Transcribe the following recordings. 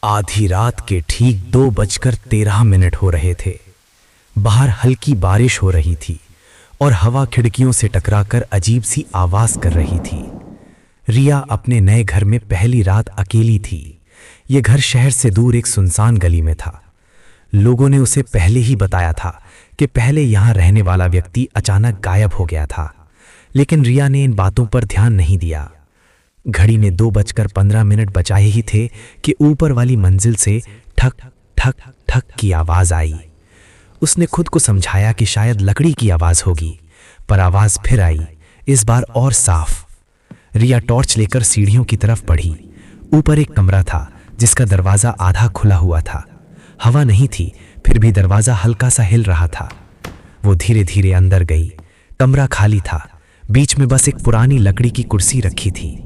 आधी रात के ठीक 2:13 हो रहे थे। बाहर हल्की बारिश हो रही थी और हवा खिड़कियों से टकराकर अजीब सी आवाज कर रही थी। रिया अपने नए घर में पहली रात अकेली थी। ये घर शहर से दूर एक सुनसान गली में था। लोगों ने उसे पहले ही बताया था कि पहले यहाँ रहने वाला व्यक्ति अचानक गायब हो गया था, लेकिन रिया ने इन बातों पर ध्यान नहीं दिया। घड़ी में 2:15 बचाए ही थे कि ऊपर वाली मंजिल से ठक ठक ठक की आवाज आई। उसने खुद को समझाया कि शायद लकड़ी की आवाज होगी, पर आवाज फिर आई, इस बार और साफ। रिया टॉर्च लेकर सीढ़ियों की तरफ बढ़ी। ऊपर एक कमरा था जिसका दरवाजा आधा खुला हुआ था। हवा नहीं थी, फिर भी दरवाजा हल्का सा हिल रहा था। वो धीरे धीरे अंदर गई। कमरा खाली था, बीच में बस एक पुरानी लकड़ी की कुर्सी रखी थी।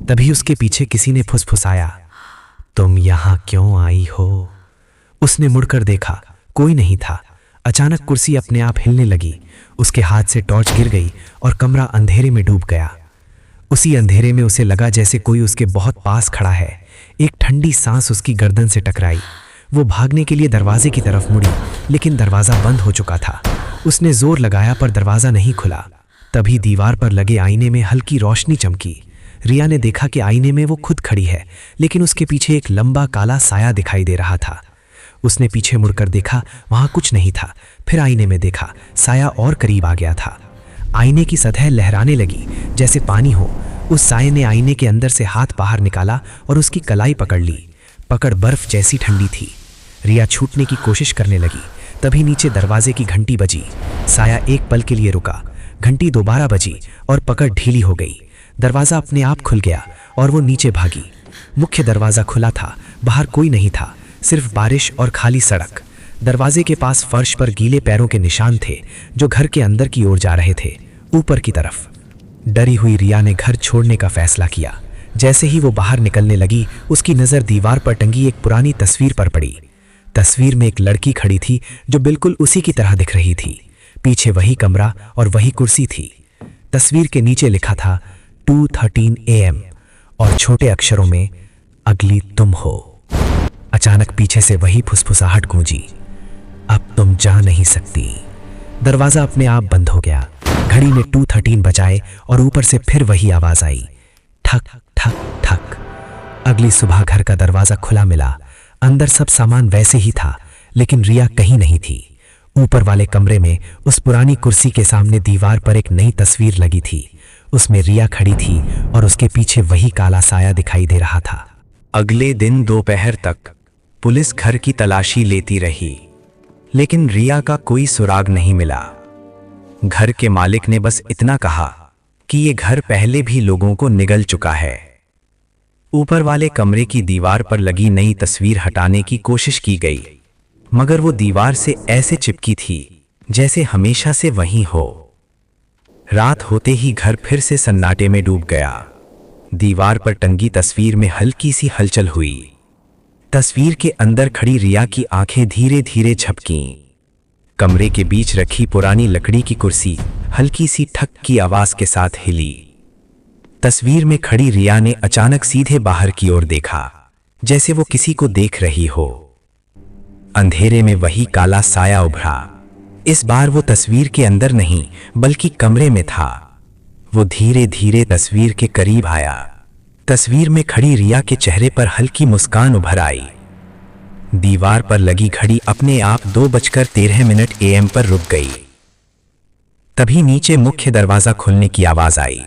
तभी उसके पीछे किसी ने फुसफुसाया, तुम यहां क्यों आई हो? उसने मुड़कर देखा, कोई नहीं था। अचानक कुर्सी अपने आप हिलने लगी, उसके हाथ से टॉर्च गिर गई और कमरा अंधेरे में डूब गया। उसी अंधेरे में उसे लगा जैसे कोई उसके बहुत पास खड़ा है। एक ठंडी सांस उसकी गर्दन से टकराई। वो भागने के लिए दरवाजे की तरफ मुड़ी, लेकिन दरवाजा बंद हो चुका था। उसने जोर लगाया पर दरवाजा नहीं खुला। तभी दीवार पर लगे आईने में हल्की रोशनी चमकी। रिया ने देखा कि आईने में वो खुद खड़ी है, लेकिन उसके पीछे एक लंबा काला साया दिखाई दे रहा था। उसने पीछे मुड़कर देखा, वहां कुछ नहीं था। फिर आईने में देखा, साया और करीब आ गया था। आईने की सतह लहराने लगी जैसे पानी हो। उस साये ने आईने के अंदर से हाथ बाहर निकाला और उसकी कलाई पकड़ ली। पकड़ बर्फ जैसी ठंडी थी। रिया छूटने की कोशिश करने लगी। तभी नीचे दरवाजे की घंटी बजी। साया एक पल के लिए रुका, घंटी दोबारा बजी और पकड़ ढीली हो गई। दरवाजा अपने आप खुल गया और वो नीचे भागी। मुख्य दरवाजा खुला था, बाहर कोई नहीं था, सिर्फ बारिश और खाली सड़क। दरवाजे के पास फर्श पर गीले पैरों के निशान थे जो घर के अंदर की ओर जा रहे थे, ऊपर की तरफ। डरी हुई रिया ने घर छोड़ने का फैसला किया। जैसे ही वो बाहर निकलने लगी, उसकी नज़र दीवार पर टंगी एक पुरानी तस्वीर पर पड़ी। तस्वीर में एक लड़की खड़ी थी जो बिल्कुल उसी की तरह दिख रही थी। पीछे वही कमरा और वही कुर्सी थी। तस्वीर के नीचे लिखा था 2:13 AM और छोटे अक्षरों में, अगली तुम हो। अचानक पीछे से वही फुसफुसाहट गूंजी, अब तुम जा नहीं सकती। दरवाजा अपने आप बंद हो गया। घड़ी ने 2:13 बजाए और ऊपर से फिर वही आवाज आई, ठक ठक ठक। अगली सुबह घर का दरवाजा खुला मिला। अंदर सब सामान वैसे ही था, लेकिन रिया कहीं नहीं थी। ऊपर वाले कमरे में उस पुरानी कुर्सी के सामने दीवार पर एक नई तस्वीर लगी थी। उसमें रिया खड़ी थी और उसके पीछे वही काला साया दिखाई दे रहा था। अगले दिन दोपहर तक पुलिस घर की तलाशी लेती रही, लेकिन रिया का कोई सुराग नहीं मिला। घर के मालिक ने बस इतना कहा कि ये घर पहले भी लोगों को निगल चुका है। ऊपर वाले कमरे की दीवार पर लगी नई तस्वीर हटाने की कोशिश की गई, मगर वो दीवार से ऐसे चिपकी थी जैसे हमेशा से वहीं हो। रात होते ही घर फिर से सन्नाटे में डूब गया। दीवार पर टंगी तस्वीर में हल्की सी हलचल हुई। तस्वीर के अंदर खड़ी रिया की आंखें धीरे धीरे झपकीं। कमरे के बीच रखी पुरानी लकड़ी की कुर्सी हल्की सी ठक की आवाज के साथ हिली। तस्वीर में खड़ी रिया ने अचानक सीधे बाहर की ओर देखा, जैसे वो किसी को देख रही हो। अंधेरे में वही काला साया उभरा। इस बार वो तस्वीर के अंदर नहीं, बल्कि कमरे में था। वो धीरे धीरे तस्वीर के करीब आया। तस्वीर में खड़ी रिया के चेहरे पर हल्की मुस्कान उभर आई। दीवार पर लगी घड़ी अपने आप 2:13 AM पर रुक गई। तभी नीचे मुख्य दरवाजा खुलने की आवाज आई।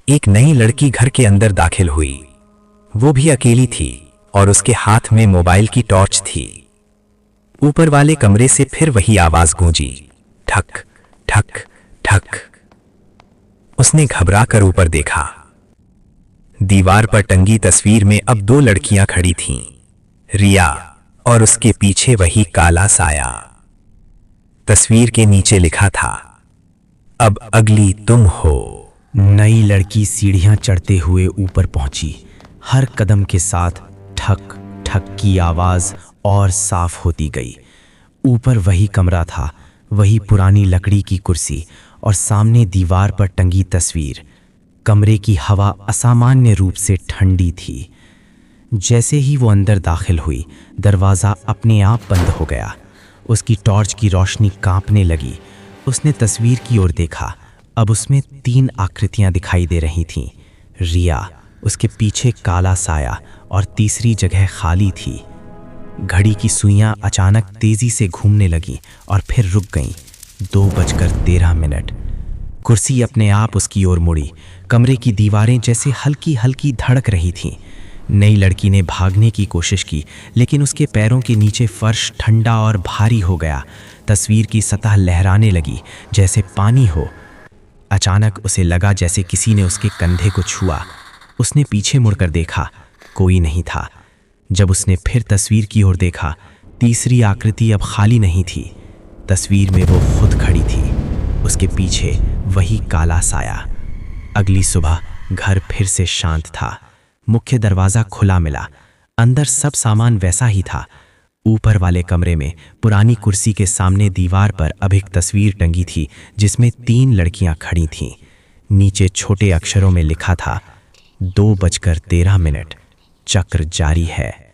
एक नई लड़की घर के अंदर दाखिल हुई। वो भी अकेली थी और उसके हाथ में मोबाइल की टॉर्च थी। ऊपर वाले कमरे से फिर वही आवाज गूंजी, ठक ठक ठक। उसने घबरा कर ऊपर देखा। दीवार पर टंगी तस्वीर में अब 2 लड़कियां खड़ी थीं, रिया और उसके पीछे वही काला साया। तस्वीर के नीचे लिखा था, अब अगली तुम हो। नई लड़की सीढ़ियां चढ़ते हुए ऊपर पहुंची। हर कदम के साथ ठक ठक की आवाज और साफ होती गई। ऊपर वही कमरा था, वही पुरानी लकड़ी की कुर्सी और सामने दीवार पर टंगी तस्वीर। कमरे की हवा असामान्य रूप से ठंडी थी, जैसे ही वो अंदर दाखिल हुई, दरवाज़ा अपने आप बंद हो गया। उसकी टॉर्च की रोशनी कांपने लगी। उसने तस्वीर की ओर देखा। अब उसमें 3 आकृतियां दिखाई दे रही थीं। रिया, उसके पीछे काला साया और तीसरी जगह खाली थी। घड़ी की सुइयां अचानक तेजी से घूमने लगीं और फिर रुक गईं। 2:13। कुर्सी अपने आप उसकी ओर मुड़ी। कमरे की दीवारें जैसे हल्की हल्की धड़क रही थीं। नई लड़की ने भागने की कोशिश की, लेकिन उसके पैरों के नीचे फर्श ठंडा और भारी हो गया। तस्वीर की सतह लहराने लगी जैसे पानी हो। अचानक उसे लगा जैसे किसी ने उसके कंधे को छुआ। उसने पीछे मुड़कर देखा, कोई नहीं था। जब उसने फिर तस्वीर की ओर देखा, तीसरी आकृति अब खाली नहीं थी। तस्वीर में वो खुद खड़ी थी, उसके पीछे वही काला साया। अगली सुबह घर फिर से शांत था। मुख्य दरवाज़ा खुला मिला। अंदर सब सामान वैसा ही था। ऊपर वाले कमरे में पुरानी कुर्सी के सामने दीवार पर अब एक तस्वीर टंगी थी जिसमें 3 लड़कियां खड़ी थीं। नीचे छोटे अक्षरों में लिखा था, 2:13। चक्र जारी है।